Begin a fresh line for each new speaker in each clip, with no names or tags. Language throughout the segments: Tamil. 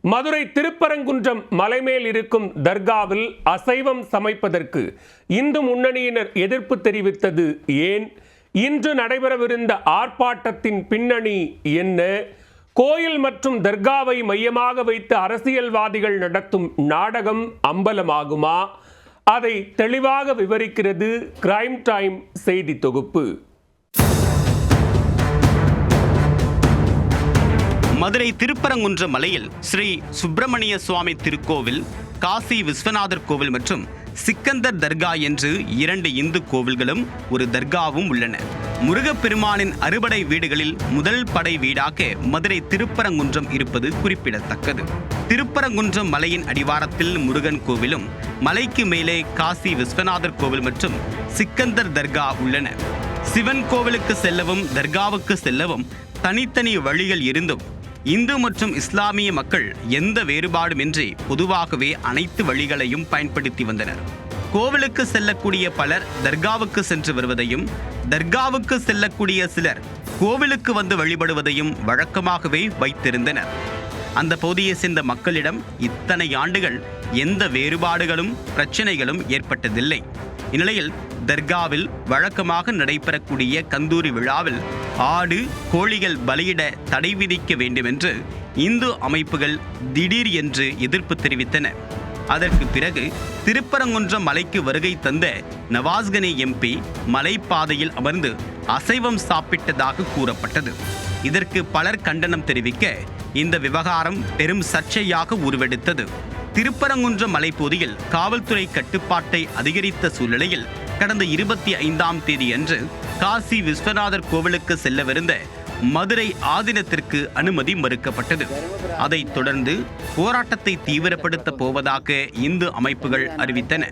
மதுரை திருப்பரங்குன்றம் மலைமேல் இருக்கும் தர்காவில் அசைவம் சமைப்பதற்கு இந்து முன்னணியினர் எதிர்ப்பு தெரிவித்தது ஏன்? இன்று நடைபெறவிருந்த ஆர்ப்பாட்டத்தின் பின்னணி என்ன? கோயில் மற்றும் தர்காவை மையமாக வைத்து அரசியல்வாதிகள் நடத்தும் நாடகம் அம்பலமாகுமா? அதை தெளிவாக விவரிக்கிறது கிரைம் டைம் செய்தி தொகுப்பு.
மதுரை திருப்பரங்குன்றம் மலையில் ஸ்ரீ சுப்பிரமணிய சுவாமி திருக்கோவில், காசி விஸ்வநாதர் கோவில் மற்றும் சிக்கந்தர் தர்கா என்று 2 இந்து கோவில்களும் ஒரு தர்காவும் உள்ளன. முருகப்பெருமானின் அறுபடை வீடுகளில் முதல் படை வீடாக மதுரை திருப்பரங்குன்றம் இருப்பது குறிப்பிடத்தக்கது. திருப்பரங்குன்றம் மலையின் அடிவாரத்தில் முருகன் கோவிலும், மலைக்கு மேலே காசி விஸ்வநாதர் கோவில் மற்றும் சிக்கந்தர் தர்கா உள்ளன. சிவன் கோவிலுக்கு செல்லவும் தர்காவுக்கு செல்லவும் தனித்தனி வழிகள் இருந்தும் இந்து மற்றும் இஸ்லாமிய மக்கள் எந்த வேறுபாடுமின்றி பொதுவாகவே அனைத்து வழிகளையும் பயன்படுத்தி வந்தனர். கோவிலுக்கு செல்லக்கூடிய பலர் தர்காவுக்கு சென்று வருவதையும், தர்காவுக்கு செல்லக்கூடிய சிலர் கோவிலுக்கு வந்து வழிபடுவதையும் வழக்கமாகவே வைத்திருந்தனர். அந்த பகுதியை சேர்ந்த மக்களிடம் இத்தனை ஆண்டுகள் எந்த வேறுபாடுகளும் பிரச்சனைகளும் ஏற்பட்டதில்லை. இந்நிலையில் தர்காவில் வழக்கமாக நடைபெறக்கூடிய கந்தூரி விழாவில் ஆடு, கோழிகள் பலியிட தடை விதிக்க வேண்டும் என்று இந்து அமைப்புகள் திடீர் என்று எதிர்ப்பு தெரிவித்தன. அதற்கு பிறகு திருப்பரங்குன்றம் மலைக்கு வருகை தந்த நவாஸ்கனி எம்பி மலைப்பாதையில் அமர்ந்து அசைவம் சாப்பிட்டதாக கூறப்பட்டது. இதற்கு பலர் கண்டனம் தெரிவிக்க இந்த விவகாரம் பெரும் சர்ச்சையாக உருவெடுத்தது. திருப்பரங்குன்றம் மலைப்பகுதியில் காவல்துறை கட்டுப்பாட்டை அதிகரித்த சூழ்நிலையில் கடந்த 25ஆம் தேதி அன்று காசி விஸ்வநாதர் கோவிலுக்கு செல்லவிருந்த மதுரை ஆதீனத்திற்கு அனுமதி மறுக்கப்பட்டது. அதைத் தொடர்ந்து போராட்டத்தை தீவிரப்படுத்த போவதாக இந்து அமைப்புகள் அறிவித்தன.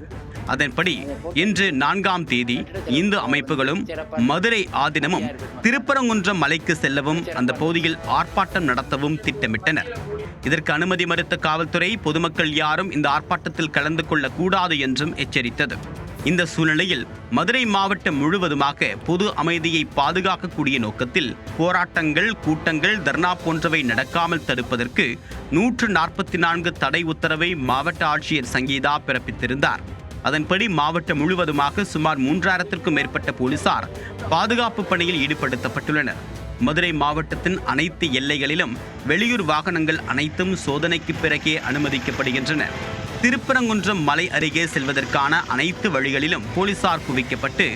அதன்படி இன்று 4ஆம் தேதி இந்து அமைப்புகளும் மதுரை ஆதீனமும் திருப்பரங்குன்றம் மலைக்கு செல்லவும் அந்த பகுதியில் ஆர்ப்பாட்டம் நடத்தவும் திட்டமிட்டனர். இதற்கு அனுமதி மறுத்த காவல்துறை பொதுமக்கள் யாரும் இந்த ஆர்ப்பாட்டத்தில் கலந்து கொள்ளக்கூடாது என்றும் எச்சரித்தது. இந்த சூழ்நிலையில் மதுரை மாவட்டம் முழுவதுமாக பொது அமைதியை பாதுகாக்கக்கூடிய நோக்கத்தில் போராட்டங்கள், கூட்டங்கள், தர்ணா போன்றவை நடக்காமல் தடுப்பதற்கு 144 தடை உத்தரவை மாவட்ட ஆட்சியர் சங்கீதா பிறப்பித்திருந்தார். அதன்படி மாவட்டம் முழுவதுமாக சுமார் 3000க்கும் மேற்பட்ட போலீசார் பாதுகாப்பு பணியில் ஈடுபடுத்தப்பட்டுள்ளனர். மதுரை மாவட்டத்தின் அனைத்து எல்லைகளிலும் வெளியூர் வாகனங்கள் அனைத்தும் சோதனைக்கு பிறகே அனுமதிக்கப்படுகின்றன. திருப்பரங்குன்றம் மலை அருகே செல்வதற்கான அனைத்து வழிகளிலும் போலீசார் குவிக்கப்பட்டு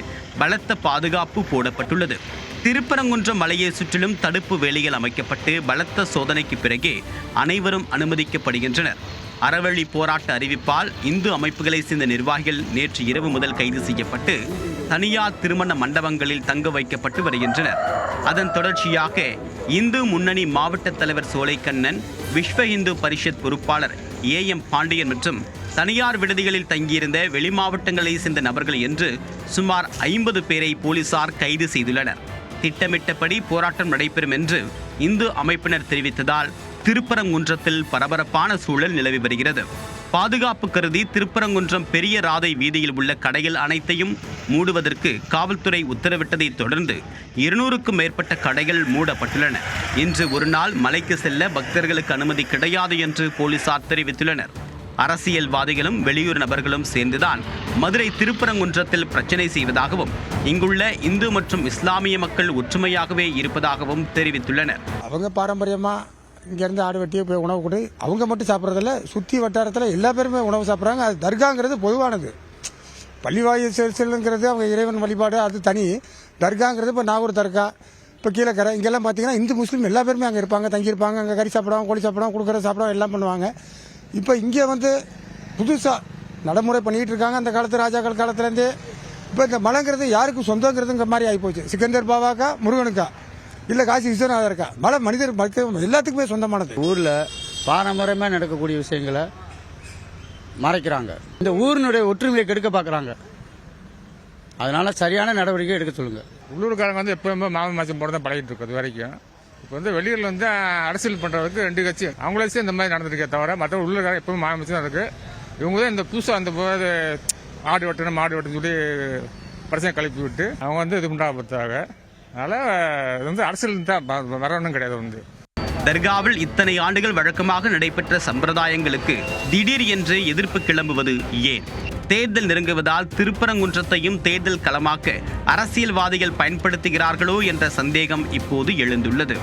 பலத்த பாதுகாப்பு போடப்பட்டுள்ளது. திருப்பரங்குன்றம் மலையை சுற்றிலும் தடுப்பு வேலிகள் அமைக்கப்பட்டு பலத்த சோதனைக்கு பிறகே அனைவரும் அனுமதிக்கப்படுகின்றனர். அறவழி போராட்ட அறிவிப்பால் இந்து அமைப்புகளை சேர்ந்த நிர்வாகிகள் நேற்று இரவு முதல் கைது செய்யப்பட்டு தனியார் திருமண மண்டபங்களில் தங்க வைக்கப்பட்டு வருகின்றனர். அதன் தொடர்ச்சியாக இந்து முன்னணி மாவட்ட தலைவர் சோலைக்கண்ணன், விஸ்வ இந்து பரிஷத் பொறுப்பாளர் AM பாண்டியன் மற்றும் தனியார் விடுதிகளில் தங்கியிருந்த வெளி மாவட்டங்களை சேர்ந்த நபர்கள் என்று சுமார் 50 பேரை போலீசார் கைது செய்துள்ளனர். திட்டமிட்டபடி போராட்டம் நடைபெறும் என்று இந்து அமைப்பினர் தெரிவித்ததால் திருப்பரங்குன்றத்தில் பரபரப்பான சூழல் நிலவி வருகிறது. பாதுகாப்பு கருதி திருப்பரங்குன்றம் பெரிய ராதை வீதியில் உள்ள கடைகள் அனைத்தையும் மூடுவதற்கு காவல்துறை உத்தரவிட்டதை தொடர்ந்து 200க்கும் மேற்பட்ட கடைகள் மூடப்பட்டுள்ளன. இன்று ஒரு நாள் மலைக்கு செல்ல பக்தர்களுக்கு அனுமதி கிடையாது என்று போலீசார் தெரிவித்துள்ளனர். அரசியல்வாதிகளும் வெளியூர் நபர்களும் சேர்ந்துதான் மதுரை திருப்பரங்குன்றத்தில் பிரச்சனை செய்வதாகவும் இங்குள்ள இந்து மற்றும் இஸ்லாமிய மக்கள் ஒற்றுமையாகவே இருப்பதாகவும் தெரிவித்துள்ளனர்.
அவங்க பாரம்பரியமா இங்கேருந்து ஆடு வெட்டியே போய் உணவு கொடு, அவங்க மட்டும் சாப்பிட்றதில்ல, சுற்றி வட்டாரத்தில் எல்லா பேருமே உணவு சாப்பிட்றாங்க. அது தர்காங்கிறது பொதுவானது. பள்ளிவாயில் செல்லுங்கிறது அவங்க இறைவன் வழிபாடு, அது தனி. தர்காங்கிறது இப்போ நாகூர் தர்கா, இப்போ கீழக்கரை, இங்கெல்லாம் பார்த்தீங்கன்னா இந்து முஸ்லீம் எல்லா பேருமே அங்கே இருப்பாங்க, தங்கியிருப்பாங்க. அங்கே கறி சாப்பிடுவாங்க, கோழி சாப்பிடுவாங்க, கொடுக்குற சாப்பிடுவாங்க, எல்லாம் பண்ணுவாங்க. இப்போ இங்கே புதுசாக நடைமுறை பண்ணிகிட்டு இருக்காங்க. அந்த காலத்து ராஜாக்கள் காலத்துலேருந்தே இப்போ இந்த மலைங்கிறது யாருக்கும் சொந்தங்கிறதுங்கிற மாதிரி ஆகிப்போச்சு. சிக்கந்தர் பாபாக்கா, முருகனுக்கா, இல்லை காசி விஸ்வநாதர் இருக்கா, மலை மனிதர் எல்லாத்துக்குமே சொந்தமானது.
ஊரில் பாரம்பரியமாக நடக்கக்கூடிய விஷயங்களை மறைக்கிறாங்க. இந்த ஊரினுடைய ஒற்றுமையை கெடுக்க பார்க்குறாங்க. அதனால சரியான நடவடிக்கை எடுக்க சொல்லுங்க.
உள்ளூர்காரங்க எப்பவுமே மாமன் மாசம் போட தான் பழகிட்டு இருக்கு. அது வரைக்கும் இப்போ வெளியூர்ல அரசியல் பண்றதுக்கு 2 கட்சி அவங்களே இந்த மாதிரி நடந்திருக்கே தவிர மற்ற உள்ளூர்காரங்க எப்பவும் மாமன் மாசம் தான் இருக்கு. இவங்க தான் இந்த புதுசாக அந்த ஆடு வெட்டணும் மாடு வெட்டணும் சொல்லி பிரச்சனை கழிப்பி விட்டு அவங்க இது உண்டாபடுத்துறாங்க. அதனால அரசியல் தான் வேற ஒன்றும் கிடையாது.
தர்காவில் இத்தனை ஆண்டுகள் வழக்கமாக நடைபெற்ற சம்பிரதாயங்களுக்கு திடீர் என்று எதிர்ப்பு கிளம்புவது ஏன்? தேர்தல் நெருங்குவதால் திருப்பரங்குன்றத்தையும் தேர்தல் களமாக்க அரசியல்வாதிகள் பயன்படுத்துகிறார்களோ என்ற சந்தேகம் இப்போது எழுந்துள்ளது.